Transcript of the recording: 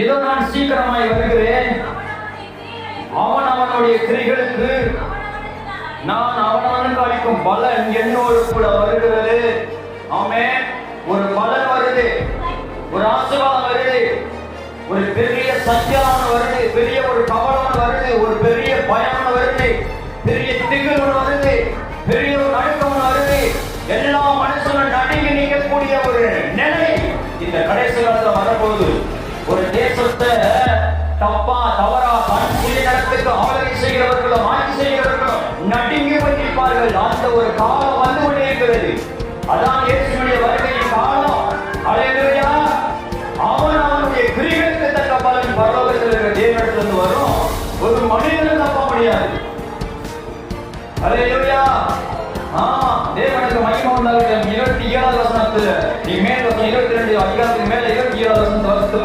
இதோ நான் சீக்கிரமாய் வருகிறேன், அவன் அவனுடைய கிரிகளுக்கு நான் அவனவனுக்கு அளிக்கும் பலன் என்னோடு கூட வருகிறது. ஆமென். ஒரு பலன் வருது, ஒரு ஆசீர்வாதம் வருது, ஒரு பெரிய சஞ்சலம் வருது, பெரிய ஒரு கவலை வருது, ஒரு பெரிய பயம் வருது, பெரிய திகில் வருது, பெரிய ஒரு நடுக்கம் வருது. எல்லா மனுஷனும் நடுங்கி நிற்கக்கூடிய ஒரு நிலை இந்த கடைசி காலத்துல வரப்போகுது. ஒரு தேசத்தை தப்பா தவறா தன் சுயநலத்துக்கு ஆளுகை செய்கிறவர்களும் ஆட்சி செய்கிறவர்களும் நடுங்கி வைத்திருப்பார்கள். அந்த ஒரு காலம் வந்து கொண்டே இருக்கிறது. அதான் இயேசுவினுடைய வருகையின் காலம். அல்லேலூயா. அவன் அவனுடைய கிரியைகளுக்கு தக்க பலன் பரலோகத்தில் இருக்கிற தேவனிடத்திலிருந்து வரும். ஒரு மனிதனும் தப்ப முடியாது. அல்லேலூயா. தேவனுக்கு மகிமை உண்டாகட்டும். 27வது வசனத்துல மேல் வசனம் 22 அதிகாரத்துக்கு மேல 27வது வசனத்தை